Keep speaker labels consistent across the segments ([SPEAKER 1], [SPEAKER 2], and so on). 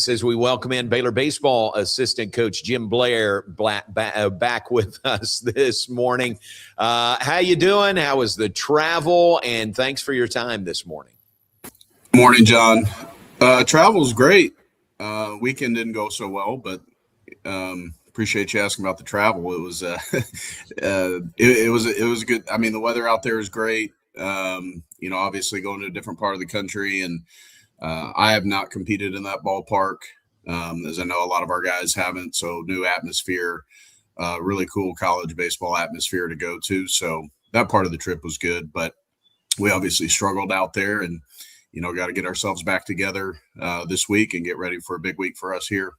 [SPEAKER 1] us as we welcome in Baylor baseball assistant coach Jim Blair back with us this morning. How you doing? How was the travel? And thanks for your time this morning.
[SPEAKER 2] Morning, John. Travel's great. Weekend didn't go so well, but appreciate you asking about the travel. It was it was good. I mean, the weather out there is great. Obviously going to a different part of the country, and I have not competed in that ballpark, as I know a lot of our guys haven't. So new atmosphere, really cool college baseball atmosphere to go to. So that part of the trip was good, but we obviously struggled out there, and got to get ourselves back together this week and get ready for a big week for us here.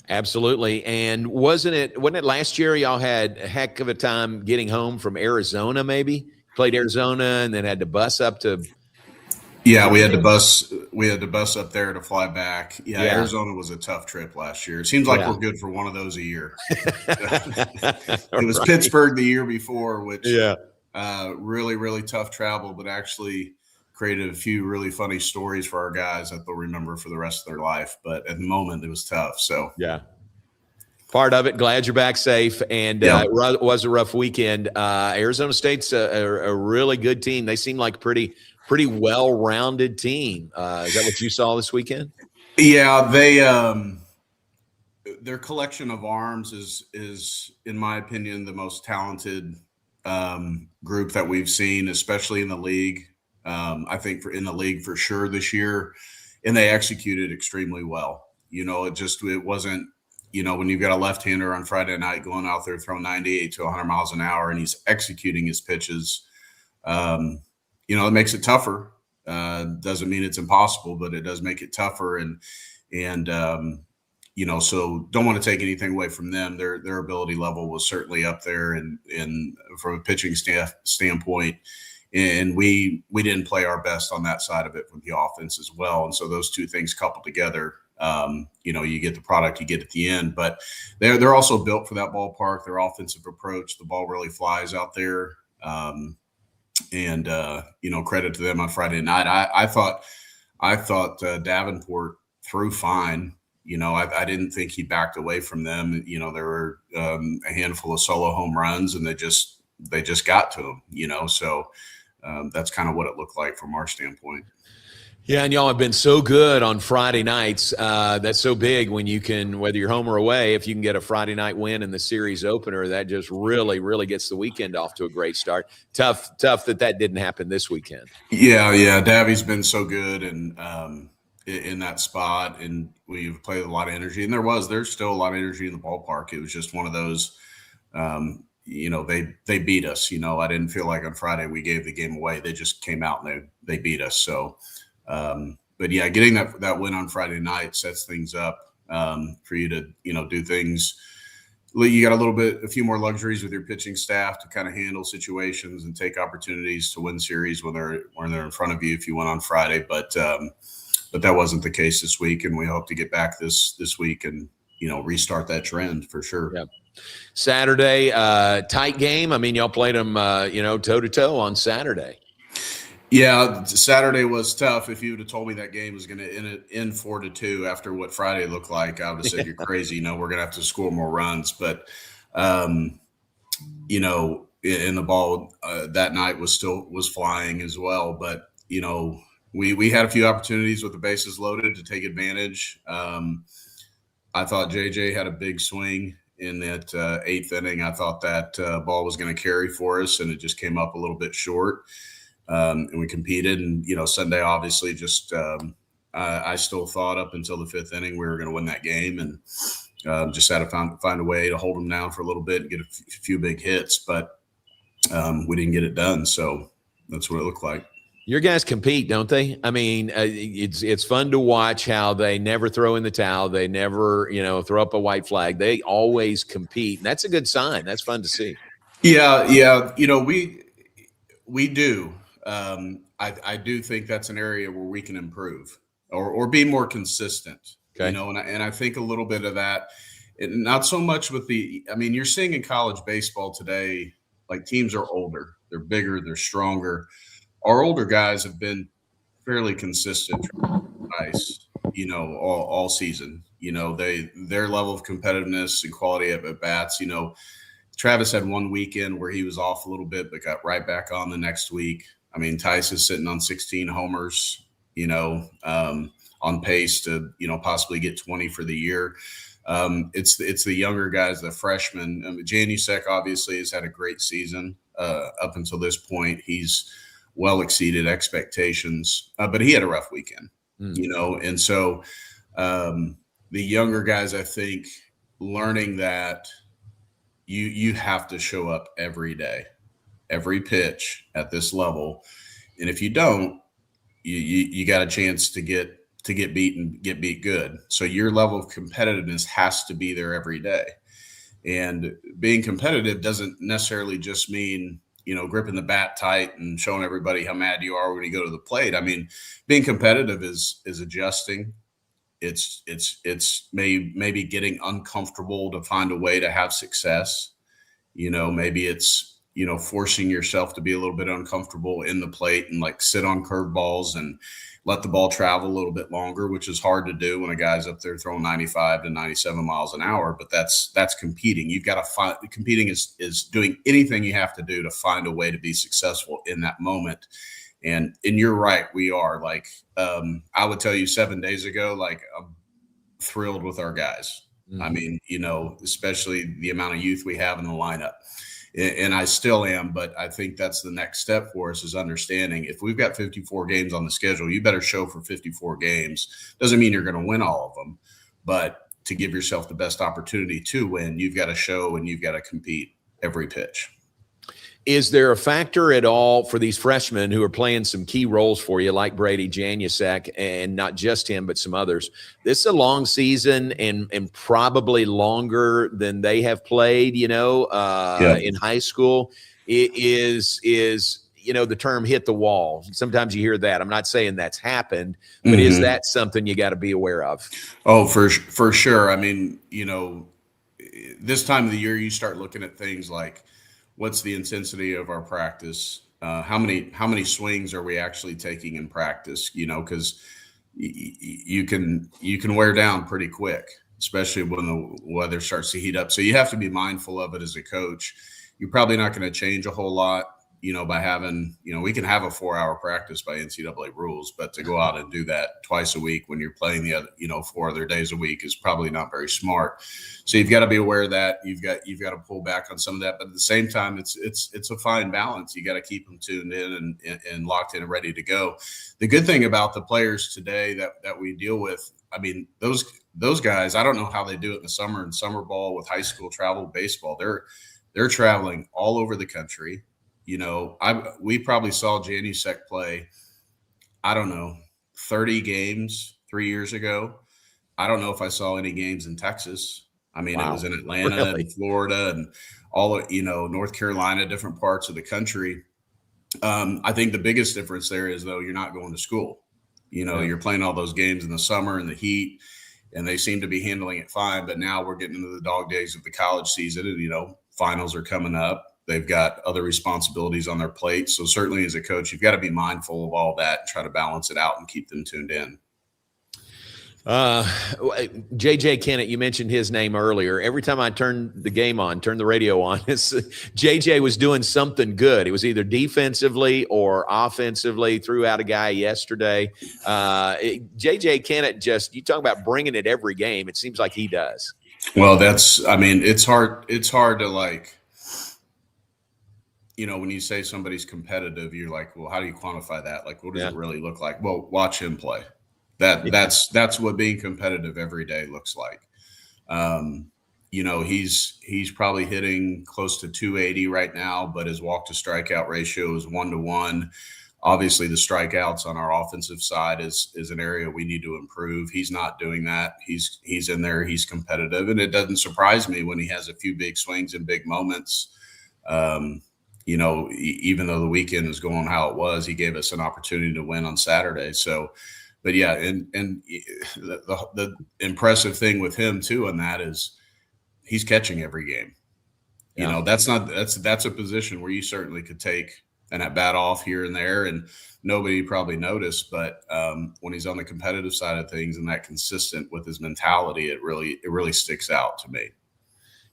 [SPEAKER 1] Absolutely. And wasn't it last year y'all had a heck of a time getting home from Arizona? Maybe played Arizona and then had to bus up to.
[SPEAKER 2] Yeah, we had to bus up there to fly back. Yeah, Arizona was a tough trip last year. It seems like we're good for one of those a year. It was right. Pittsburgh the year before, which really, really tough travel, but actually created a few really funny stories for our guys that they'll remember for the rest of their life. But at the moment, it was tough. So
[SPEAKER 1] part of it. Glad you're back safe. And it was a rough weekend. Arizona State's a really good team. They seem like pretty well-rounded team. Is that what you saw this weekend?
[SPEAKER 2] Yeah, they their collection of arms is in my opinion the most talented group that we've seen, especially in the league. I think in the league for sure this year, and they executed extremely well. It wasn't, when you've got a left-hander on Friday night going out there throwing 98 to 100 miles an hour and he's executing his pitches, it makes it tougher. Doesn't mean it's impossible, but it does make it tougher. And so don't want to take anything away from them. Their ability level was certainly up there, and from a pitching standpoint. And we didn't play our best on that side of it with the offense as well. And so those two things coupled together, you get the product you get at the end. But they're also built for that ballpark. Their offensive approach, the ball really flies out there. Credit to them on Friday night. I thought Davenport threw fine. I didn't think he backed away from them. There were a handful of solo home runs, and they just got to him. So that's kind of what it looked like from our standpoint.
[SPEAKER 1] Yeah, and y'all have been so good on Friday nights. That's so big when you can, whether you're home or away, if you can get a Friday night win in the series opener, that just really, really gets the weekend off to a great start. Tough that didn't happen this weekend.
[SPEAKER 2] Yeah. Davi's been so good and in that spot, and we've played a lot of energy. And there's still a lot of energy in the ballpark. It was just one of those. They beat us. I didn't feel like on Friday we gave the game away. They just came out and they beat us. So, getting that win on Friday night sets things up for you to do things. You got a few more luxuries with your pitching staff to kind of handle situations and take opportunities to win series when they're in front of you if you win on Friday. But that wasn't the case this week, and we hope to get back this week and restart that trend for sure.
[SPEAKER 1] Yeah. Saturday, tight game. I mean, y'all played them, toe-to-toe on Saturday.
[SPEAKER 2] Yeah, Saturday was tough. If you would have told me that game was going to end 4-2 after what Friday looked like, I would have said, you're crazy. We're going to have to score more runs. But, in the ball that night was flying as well. But, we had a few opportunities with the bases loaded to take advantage. I thought JJ had a big swing in that eighth inning. I thought that ball was going to carry for us, and it just came up a little bit short. And we competed, and Sunday obviously just I still thought up until the fifth inning we were going to win that game, and just had to find a way to hold them down for a little bit and get a few big hits, but we didn't get it done. So that's what it looked like.
[SPEAKER 1] Your guys compete, don't they? I mean, it's fun to watch how they never throw in the towel. They never, throw up a white flag. They always compete. And that's a good sign. That's fun to see.
[SPEAKER 2] Yeah. We do. I do think that's an area where we can improve or be more consistent.
[SPEAKER 1] Okay.
[SPEAKER 2] And I think a little bit of that, not so much with you're seeing in college baseball today, like teams are older, they're bigger, they're stronger. Our older guys have been fairly consistent. Tyce, all season. Their level of competitiveness and quality at bats. Travis had one weekend where he was off a little bit, but got right back on the next week. I mean, Tyce is sitting on 16 homers, on pace to, possibly get 20 for the year. It's the younger guys, the freshmen. Janusek obviously has had a great season up until this point. He's well exceeded expectations, but he had a rough weekend, and so the younger guys, I think, learning that you have to show up every day, every pitch at this level, and if you don't, you got a chance to get beat and get beat good. So your level of competitiveness has to be there every day, and being competitive doesn't necessarily just mean gripping the bat tight and showing everybody how mad you are when you go to the plate. I mean, being competitive is adjusting. It's maybe getting uncomfortable to find a way to have success. Maybe it's, forcing yourself to be a little bit uncomfortable in the plate and like sit on curveballs and let the ball travel a little bit longer, which is hard to do when a guy's up there throwing 95 to 97 miles an hour. But that's competing. You've got to find competing is doing anything you have to do to find a way to be successful in that moment. And you're right. We are like, I would tell you 7 days ago, like I'm thrilled with our guys. I mean, especially the amount of youth we have in the lineup. And I still am, but I think that's the next step for us is understanding if we've got 54 games on the schedule, you better show for 54 games. Doesn't mean you're going to win all of them, but to give yourself the best opportunity to win, you've got to show and you've got to compete every pitch.
[SPEAKER 1] Is there a factor at all for these freshmen who are playing some key roles for you, like Brady Janusek, and not just him, but some others? This is a long season and probably longer than they have played, in high school. It is the term hit the wall. Sometimes you hear that. I'm not saying that's happened, but is that something you got to be aware of?
[SPEAKER 2] Oh, for sure. I mean, this time of the year, you start looking at things like, what's the intensity of our practice? How many swings are we actually taking in practice? Because you can wear down pretty quick, especially when the weather starts to heat up. So you have to be mindful of it as a coach. You're probably not going to change a whole lot, by having, we can have a 4-hour practice by NCAA rules, but to go out and do that twice a week when you're playing the other, 4 other days a week is probably not very smart. So you've got to be aware of that. You've got to pull back on some of that, but at the same time, it's a fine balance. You got to keep them tuned in and locked in and ready to go. The good thing about the players today that we deal with, I mean, those guys, I don't know how they do it in the summer and summer ball with high school travel baseball. They're traveling all over the country. We probably saw Janusek play, I don't know, 30 games 3 years ago. I don't know if I saw any games in Texas. I mean, It was in Atlanta and Florida and all of, North Carolina, different parts of the country. I think the biggest difference there is, though, you're not going to school. You're playing all those games in the summer and the heat, and they seem to be handling it fine. But now we're getting into the dog days of the college season, and, finals are coming up. They've got other responsibilities on their plate. So certainly as a coach, you've got to be mindful of all that and try to balance it out and keep them tuned in.
[SPEAKER 1] JJ Kennett, you mentioned his name earlier. Every time I turn the radio on, JJ was doing something good. It was either defensively or offensively. Threw out a guy yesterday. JJ Kennett, you talk about bringing it every game. It seems like he does.
[SPEAKER 2] Well, it's hard to like, when you say somebody's competitive, you're like, well, how do you quantify that? Like, what does it really look like? Well, watch him play. That's what being competitive every day looks like. He's probably hitting close to 280 right now, but his walk to strikeout ratio is 1-to-1. Obviously, the strikeouts on our offensive side is an area we need to improve. He's not doing that. He's in there. He's competitive, and it doesn't surprise me when he has a few big swings and big moments. Even though the weekend is going how it was, he gave us an opportunity to win on Saturday. So, but yeah, and the impressive thing with him too on that is he's catching every game. That's a position where you certainly could take at bat off here and there, and nobody probably noticed. But when he's on the competitive side of things and that consistent with his mentality, it really sticks out to me.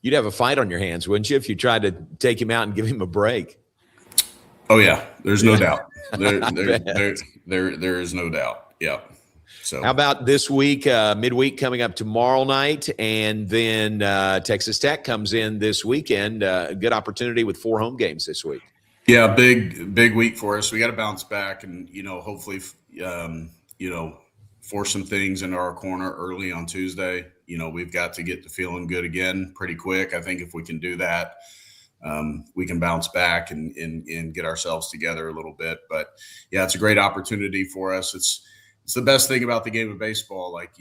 [SPEAKER 1] You'd have a fight on your hands, wouldn't you, if you tried to take him out and give him a break?
[SPEAKER 2] Oh yeah, there's no doubt. There is no doubt. Yeah. So
[SPEAKER 1] how about this week, midweek coming up tomorrow night, and then Texas Tech comes in this weekend. Good opportunity with 4 home games this week.
[SPEAKER 2] Yeah, big week for us. We got to bounce back and, hopefully, force some things into our corner early on Tuesday. We've got to get to feeling good again pretty quick. I think if we can do that, we can bounce back and get ourselves together a little bit. But yeah, it's a great opportunity for us. It's the best thing about the game of baseball. Like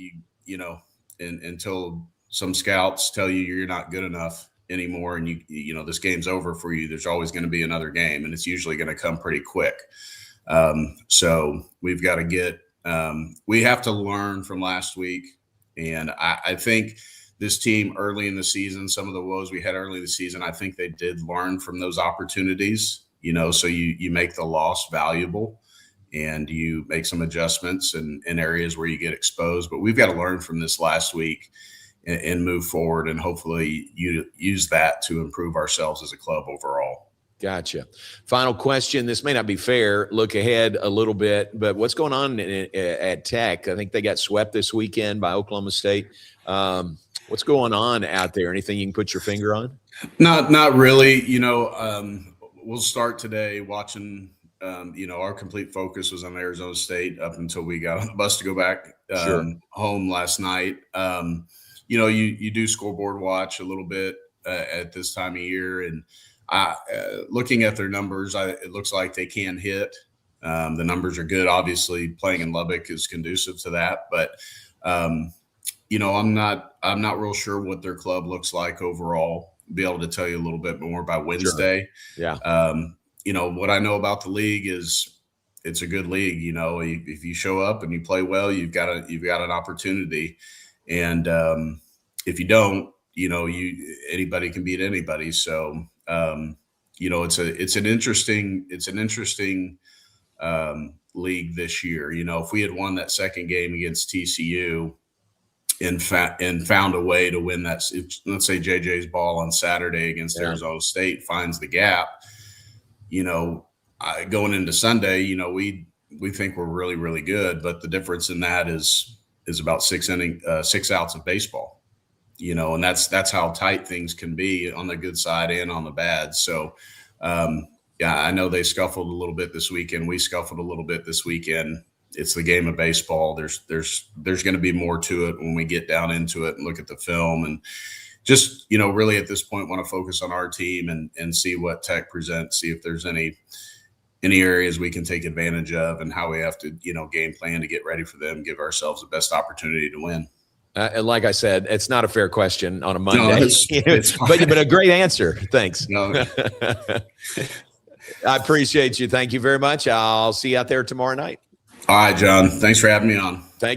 [SPEAKER 2] until some scouts tell you you're not good enough anymore, and this game's over for you, there's always going to be another game, and it's usually going to come pretty quick. So we've got to we have to learn from last week. And I think this team early in the season, some of the woes we had early in the season, I think they did learn from those opportunities, so you make the loss valuable and you make some adjustments in areas where you get exposed. But we've got to learn from this last week and move forward, and hopefully use that to improve ourselves as a club overall.
[SPEAKER 1] Gotcha. Final question. This may not be fair. Look ahead a little bit, but what's going on at Tech? I think they got swept this weekend by Oklahoma State. What's going on out there? Anything you can put your finger on?
[SPEAKER 2] Not really. We'll start today watching. Our complete focus was on Arizona State up until we got on the bus to go back home last night. You do scoreboard watch a little bit at this time of year, and looking at their numbers, it looks like they can hit. The numbers are good. Obviously, playing in Lubbock is conducive to that. But I'm not real sure what their club looks like overall. Be able to tell you a little bit more by Wednesday.
[SPEAKER 1] Sure. Yeah.
[SPEAKER 2] What I know about the league is it's a good league. If you show up and you play well, you've got an opportunity. And if you don't, anybody can beat anybody. So. It's an interesting league this year. If we had won that second game against TCU and found a way to win that, let's say JJ's ball on Saturday against Arizona State finds the gap, going into Sunday, we think we're really, really good, but the difference in that is about 6 outs of baseball. And that's how tight things can be on the good side and on the bad. So, I know they scuffled a little bit this weekend. We scuffled a little bit this weekend. It's the game of baseball. There's going to be more to it when we get down into it and look at the film, and just, really at this point want to focus on our team and see what Tech presents, see if there's any areas we can take advantage of, and how we have to, game plan to get ready for them, give ourselves the best opportunity to win.
[SPEAKER 1] Like I said, it's not a fair question on a Monday,
[SPEAKER 2] no, it's
[SPEAKER 1] but a great answer. Thanks.
[SPEAKER 2] No.
[SPEAKER 1] I appreciate you. Thank you very much. I'll see you out there tomorrow night.
[SPEAKER 2] All right, John. Thanks for having me on.
[SPEAKER 1] Thank you.